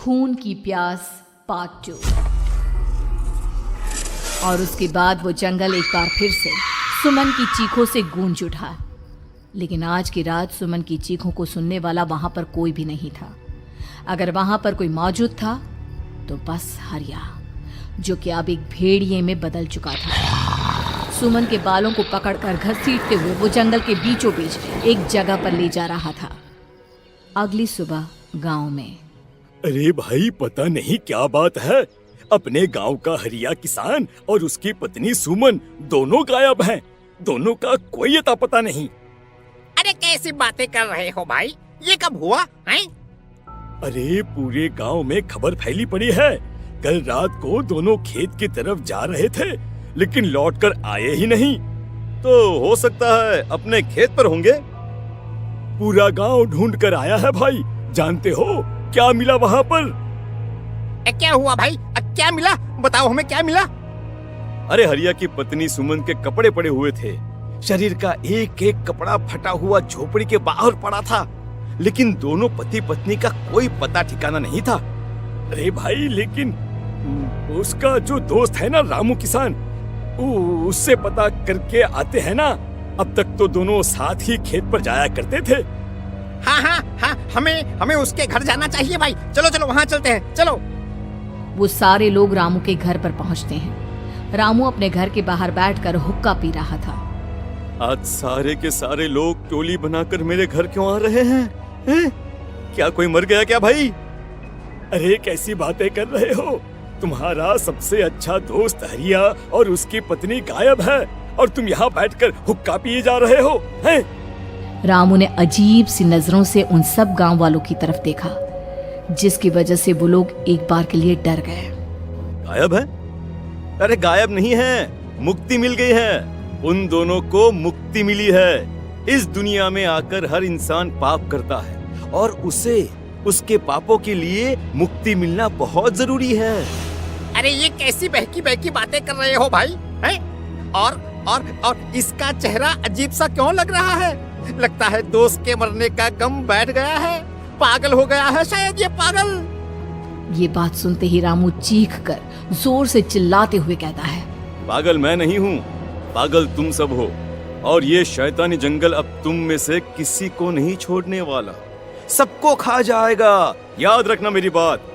खून की प्यास पार्ट 2। और उसके बाद वो जंगल एक बार फिर से सुमन की चीखों से गूंज उठा। लेकिन आज की रात सुमन की चीखों को सुनने वाला वहां पर कोई भी नहीं था। अगर वहां पर कोई मौजूद था तो बस हरिया, जो कि अब एक भेड़िए में बदल चुका था। सुमन के बालों को पकड़कर घसीटते हुए वो जंगल के बीचों बीच एक जगह पर ले जा रहा था। अगली सुबह गांव में। अरे भाई, पता नहीं क्या बात है, अपने गांव का हरिया किसान और उसकी पत्नी सुमन दोनों गायब हैं। दोनों का कोई अता पता नहीं। अरे कैसी बातें कर रहे हो भाई, ये कब हुआ है? अरे पूरे गांव में खबर फैली पड़ी है। कल रात को दोनों खेत की तरफ जा रहे थे, लेकिन लौटकर आए ही नहीं। तो हो सकता है अपने खेत पर होंगे। पूरा गांव ढूंढ कर आया है भाई। जानते हो क्या मिला वहां पर? क्या हुआ भाई, क्या मिला? बताओ हमें, क्या मिला? अरे हरिया की पत्नी सुमन के कपड़े पड़े हुए थे। शरीर का एक एक कपड़ा फटा हुआ झोपड़ी के बाहर पड़ा था, लेकिन दोनों पति पत्नी का कोई पता ठिकाना नहीं था। अरे भाई, लेकिन उसका जो दोस्त है ना रामू किसान, उससे पता करके आते हैं ना। अब तक तो दोनों साथ ही खेत पर जाया करते थे। हाँ, हमें उसके घर जाना चाहिए भाई। चलो वहाँ चलते हैं, चलो। वो सारे लोग रामू के घर पर पहुंचते हैं। रामू अपने घर के बाहर बैठकर हुक्का पी रहा था। आज सारे के सारे लोग टोली बनाकर मेरे घर क्यों आ रहे हैं? क्या कोई मर गया क्या भाई? अरे कैसी बातें कर रहे हो? तुम्हारा सबसे अच्छा दोस्त हरिया और उसकी पत्नी गायब है, और तुम यहाँ बैठकर हुक्का पिए जा रहे हो हैं? रामू ने अजीब सी नजरों से उन सब गांव वालों की तरफ देखा, जिसकी वजह से वो लोग एक बार के लिए डर गए। गायब है? अरे गायब नहीं है, मुक्ति मिल गई है। उन दोनों को मुक्ति मिली है। इस दुनिया में आकर हर इंसान पाप करता है, और उसे उसके पापों के लिए मुक्ति मिलना बहुत जरूरी है। अरे ये कैसी बहकी बहकी बातें कर रहे हो भाई, हैं? और इसका चेहरा अजीब सा क्यों लग रहा है? लगता है दोस्त के मरने का गम बैठ गया है। पागल हो गया है शायद ये पागल। ये बात सुनते ही रामू चीख कर जोर से चिल्लाते हुए कहता है, पागल मैं नहीं हूँ, पागल तुम सब हो। और ये शैतानी जंगल अब तुम में से किसी को नहीं छोड़ने वाला, सबको खा जाएगा। याद रखना मेरी बात।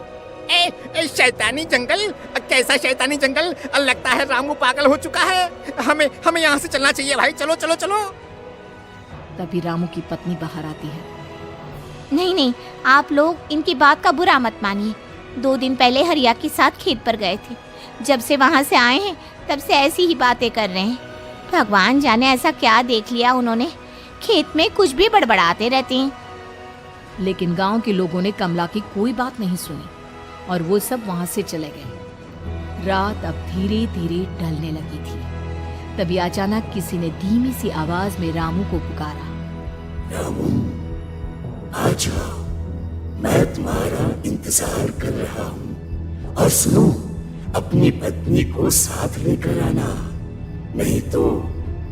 शैतानी जंगल? कैसा शैतानी जंगल? लगता है रामू पागल हो चुका है। हमें यहाँ से चलना चाहिए भाई। चलो। तभी रामू की पत्नी बाहर आती है। नहीं, आप लोग इनकी बात का बुरा मत मानिए। 2 दिन पहले हरिया के साथ खेत पर गए थे। जब से वहाँ से आए हैं तब से ऐसी ही बातें कर रहे हैं। भगवान जाने ऐसा क्या देख लिया उन्होंने, खेत में कुछ भी बड़बड़ाते रहते हैं। लेकिन गांव के लोगों ने कमला की कोई बात नहीं सुनी, और वो सब वहां से चले गए। रात अब धीरे धीरे ढलने लगी थी। तभी अचानक किसी ने धीमी सी आवाज में रामू को पुकारा। रामू, आ जाओ, मैं तुम्हारा इंतजार कर रहा हूँ। और सुनो, अपनी पत्नी को साथ लेकर आना, नहीं तो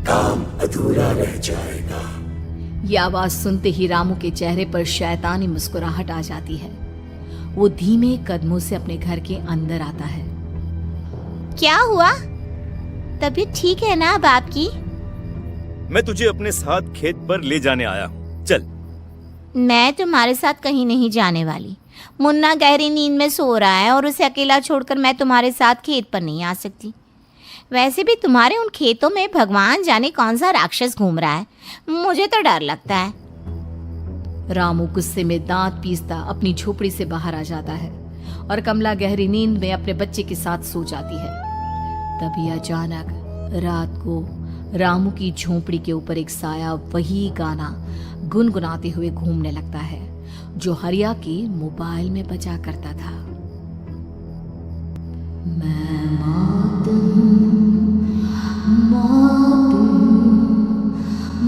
काम अधूरा रह जाएगा। ये आवाज सुनते ही रामू के चेहरे पर शैतानी मुस्कुराहट आ जाती है। वो धीमे कदमों से अपने घर के अंदर आता है। क्या हुआ? तबीयत ठीक है ना अब आपकी? मैं तुझे अपने साथ खेत पर ले जाने आया हूँ, चल। मैं तुम्हारे साथ कहीं नहीं जाने वाली। मुन्ना गहरी नींद में सो रहा है, और उसे अकेला छोड़कर मैं तुम्हारे साथ खेत पर नहीं आ सकती। वैसे भी तुम्हारे उन खेतों में भगवान जाने कौन सा राक्षस घूम रहा है, मुझे तो डर लगता है। रामू गुस्से में दांत पीसता अपनी झोपड़ी से बाहर आ जाता है, और कमला गहरी नींद में अपने बच्चे के साथ सो जाती है। तभी अचानक रात को रामू की झोपड़ी के ऊपर एक साया वही गाना गुनगुनाते हुए घूमने लगता है, जो हरिया के मोबाइल में बजा करता था। मैं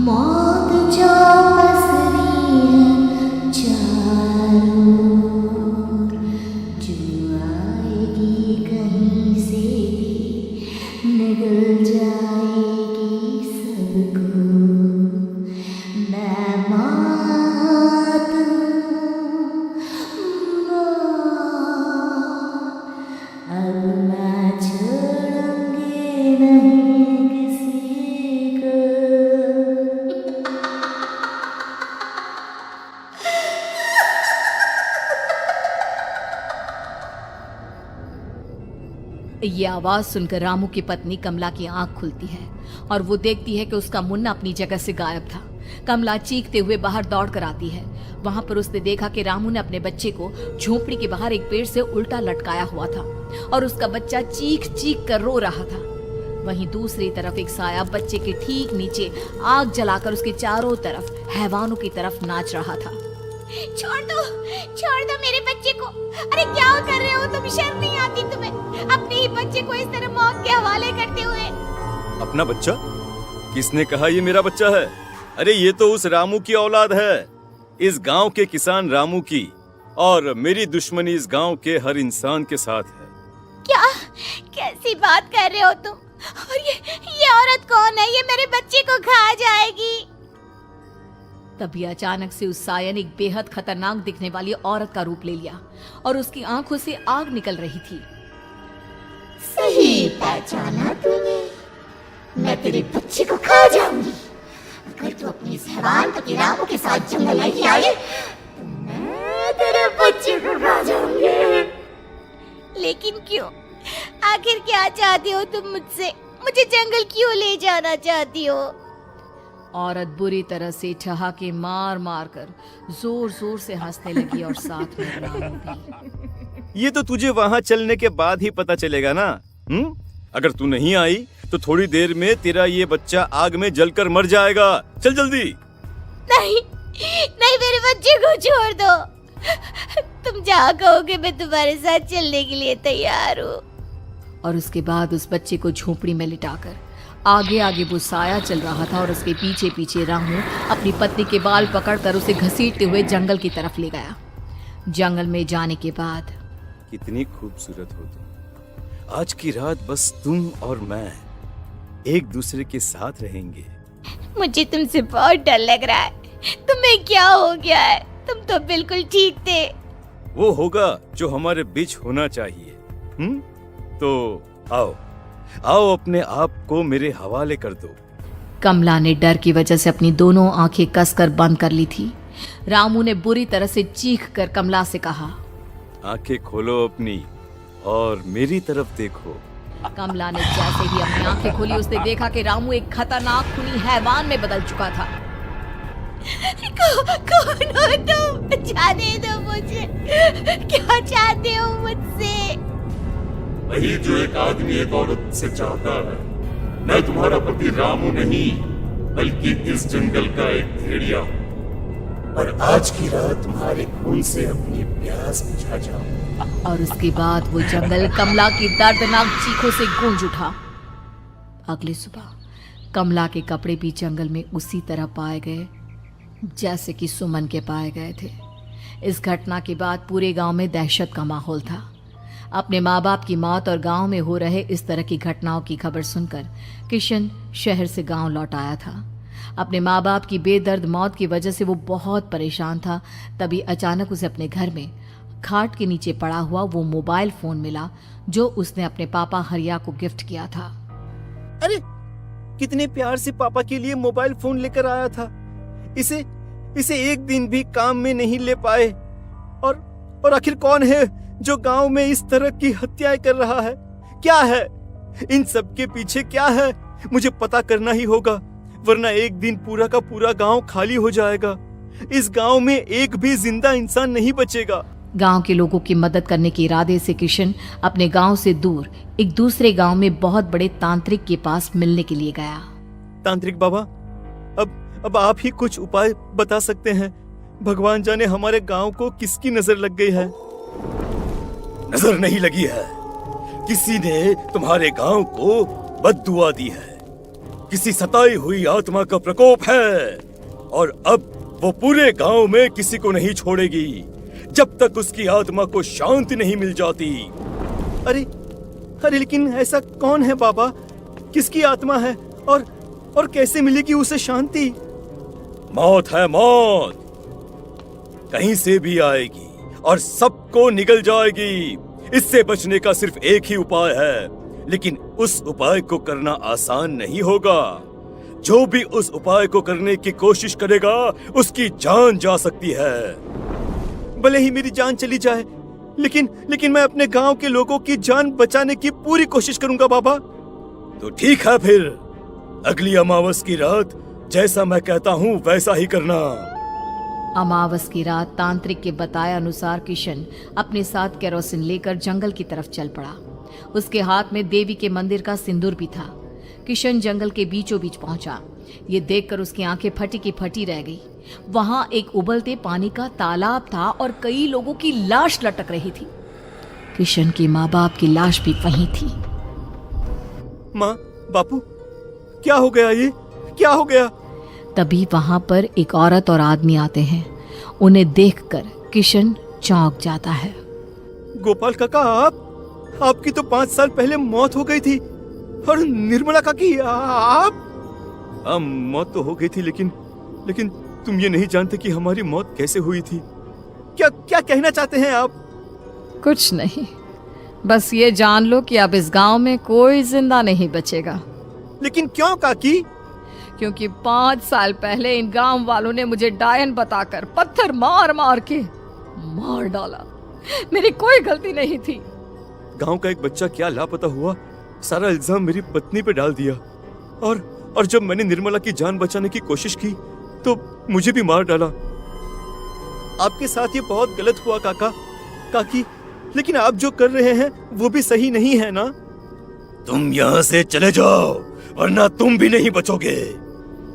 मौत जो पसरी है चारों ओर, जो आएगी कहीं से भी निगल जाएगी सबको। मैं मौत ये आवाज सुनकर रामू की पत्नी कमला की आंख खुलती है और वो देखती है कि उसका मुन्ना अपनी जगह से गायब था। कमला चीखते हुए बाहर दौड़ कर आती है। वहां पर उसने देखा कि रामू ने अपने बच्चे को झोपड़ी के बाहर एक पेड़ से उल्टा लटकाया हुआ था और उसका बच्चा चीख चीख कर रो रहा था। वहीं दूसरी तरफ एक साया बच्चे के ठीक नीचे आग जलाकर उसके चारों तरफ हैवानों की तरफ नाच रहा था। छोड़ दो मेरे बच्चे को। अरे क्या कर रहे हो तुम? शर्म नहीं आती तुम्हें अपने ही बच्चे को इस तरह मौत के हवाले करते हुए? अपना बच्चा? किसने कहा ये मेरा बच्चा है? अरे ये तो उस रामू की औलाद है, इस गांव के किसान रामू की, और मेरी दुश्मनी इस गांव के हर इंसान के साथ है। क्या? कैसी बात कर रहे हो तुम? और ये औरत कौन है? ये मेरे बच्चे को खा जाएगी। तभी अचानक से उस साया ने एक बेहद खतरनाक दिखने वाली औरत का रूप ले लिया और उसकी आंखों से आग निकल रही थी। सही पहचाना तूने, मैं तेरे बच्चे को खा जाऊंगी। अगर तू अपनी इस हैवान पति रामू के साथ जंगल नहीं आई तो मैं तेरे बच्चे को खा जाऊंगी। लेकिन क्यों? आखिर क्या चाहती हो तुम मुझसे? मुझे जंगल क्यों ले जाना चाहती हो? औरत बुरी तरह से ठहाके मार मार कर जोर जोर से हंसने लगी और साथ में रामू भी। ये तो तुझे वहाँ चलने के बाद ही पता चलेगा ना। अगर तू नहीं आई तो थोड़ी देर में तेरा ये बच्चा आग में जलकर मर जाएगा। चल जल्दी। नहीं, मेरे बच्चे को छोड़ दो। तुम जहाँ कहोगे मैं तुम्हारे साथ चलने के लिए तैयार हूँ। और उसके बाद उस बच्चे को झोपड़ी में लिटाकर आगे आगे वो साया चल रहा था और उसके पीछे पीछे रामू अपनी पत्नी के बाल पकड़कर उसे घसीटते हुए जंगल की तरफ ले गया। जंगल में जाने के बाद, कितनी खूबसूरत हो तुम। आज की रात बस तुम और मैं एक दूसरे के साथ रहेंगे। मुझे तुमसे बहुत डर लग रहा है। तुम्हें क्या हो गया है? तुम तो बिल्कुल ठीक थे। वो होगा जो हमारे बीच होना चाहिए। तो आओ अपने आप को मेरे हवाले कर दो। कमला ने डर की वजह से अपनी दोनों आंखें कसकर बंद कर ली थी। रामू ने बुरी तरह से चीख कर कमला से कहा, आंखें खोलो अपनी और मेरी तरफ देखो। कमला ने जैसे ही अपनी आंखें खोली उसने देखा कि रामू एक खतरनाक खूनी हैवान में बदल चुका था। कौन हो तुम? जाने दो मुझे। क्या चाहते हो मुझसे? वही जो एक आदमी एक औरत से चाहता है। मैं तुम्हारा पति रामू नहीं, बल्कि इस जंगल का एक भेड़िया हूँ, और आज की रात तुम्हारे खून से अपनी प्यास बुझा जाऊं। और उसके बाद वो जंगल कमला की दर्दनाक चीखों से गूंज उठा। अगली सुबह कमला के कपड़े भी जंगल में उसी तरह पाए गए जैसे कि सुमन के पाए गए थे। इस घटना के बाद पूरे गांव में दहशत का माहौल था। अपने माँ बाप की मौत और गांव में हो रहे इस तरह की घटनाओं की खबर सुनकर किशन शहर से गांव लौट आया था। अपने माँ बाप की बेदर्द मौत की वजह से वो बहुत परेशान था। तभी अचानक उसे अपने घर में खाट के नीचे पड़ा हुआ वो मोबाइल फोन मिला जो उसने अपने पापा हरिया को गिफ्ट किया था। अरे कितने प्यार से पापा के लिए मोबाइल फोन लेकर आया था। इसे एक दिन भी काम में नहीं ले पाए। और आखिर कौन है जो गांव में इस तरह की हत्याएं कर रहा है? क्या है इन सब के पीछे? क्या है? मुझे पता करना ही होगा, वरना एक दिन पूरा का पूरा गांव खाली हो जाएगा। इस गांव में एक भी जिंदा इंसान नहीं बचेगा। गांव के लोगों की मदद करने के इरादे से किशन अपने गांव से दूर एक दूसरे गांव में बहुत बड़े तांत्रिक के पास मिलने के लिए गया। तांत्रिक बाबा, अब आप ही कुछ उपाय बता सकते हैं। भगवान जाने हमारे गांव को किसकी नजर लग गई है। नजर नहीं लगी है, किसी ने तुम्हारे गांव को बद्दुआ दी है। किसी सताई हुई आत्मा का प्रकोप है और अब वो पूरे गांव में किसी को नहीं छोड़ेगी जब तक उसकी आत्मा को शांति नहीं मिल जाती। अरे लेकिन ऐसा कौन है बाबा? किसकी आत्मा है और कैसे मिलेगी उसे शांति? मौत है मौत, कहीं से भी आएगी और सबको निगल जाएगी। इससे बचने का सिर्फ एक ही उपाय है, लेकिन उस उपाय को करना आसान नहीं होगा। जो भी उस उपाय को करने की कोशिश करेगा उसकी जान जा सकती है। भले ही मेरी जान चली जाए, लेकिन मैं अपने गांव के लोगों की जान बचाने की पूरी कोशिश करूंगा बाबा। तो ठीक है फिर, अगली अमावस की रात जैसा मैं कहता हूँ वैसा ही करना। अमावस की रात तांत्रिक के बताए अनुसार किशन अपने साथ केरोसिन लेकर जंगल की तरफ चल पड़ा। उसके हाथ में देवी के मंदिर का सिंदूर भी था। किशन जंगल के बीचों बीच पहुंचा। ये देखकर उसकी आंखें फटी की फटी रह गई। वहां एक उबलते पानी का तालाब था और कई लोगों की लाश लटक रही थी। किशन के माँ बाप की लाश भी वहीं थी। माँ, बापू, क्या हो गया? ये क्या हो गया? तभी वहां पर एक औरत और आदमी आते हैं। उन्हें देखकर किशन चौंक जाता है। गोपाल काका, आपकी तो 5 साल पहले मौत हो गई थी। और निर्मला काकी, आप? हाँ, मौत तो हो गई थी, लेकिन तुम ये नहीं जानते कि हमारी मौत कैसे हुई थी। क्या कहना चाहते हैं आप? कुछ नहीं, बस ये जान लो कि अब इस गांव में कोई जिंदा नहीं बचेगा। लेकिन क्यों काकी? क्योंकि 5 साल पहले इन गांव वालों ने मुझे डायन बताकर पत्थर मार मार के मार डाला। मेरी कोई गलती नहीं थी। गांव का एक बच्चा क्या लापता हुआ, सारा इल्जाम मेरी पत्नी पे डाल दिया। और जब मैंने निर्मला की जान बचाने की कोशिश की तो मुझे भी मार डाला। आपके साथ ये बहुत गलत हुआ काकी, लेकिन आप जो कर रहे हैं वो भी सही नहीं है ना? तुम यहाँ से चले जाओ वरना तुम भी नहीं बचोगे।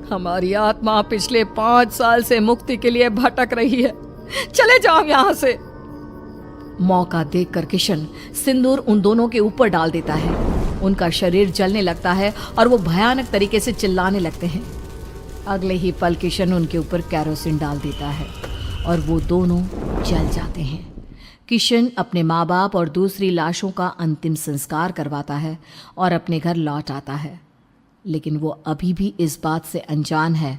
हमारी आत्मा पिछले 5 साल से मुक्ति के लिए भटक रही है। चले जाओ यहाँ से। मौका देखकर किशन सिंदूर उन दोनों के ऊपर डाल देता है। उनका शरीर जलने लगता है और वो भयानक तरीके से चिल्लाने लगते हैं। अगले ही पल किशन उनके ऊपर केरोसिन डाल देता है और वो दोनों जल जाते हैं। किशन अपने माँ बाप और दूसरी लाशों का अंतिम संस्कार करवाता है और अपने घर लौट आता है। लेकिन वो अभी भी इस बात से अनजान है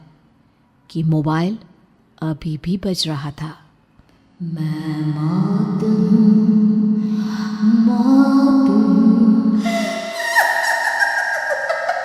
कि मोबाइल अभी भी बज रहा था। मैं मौत हूँ।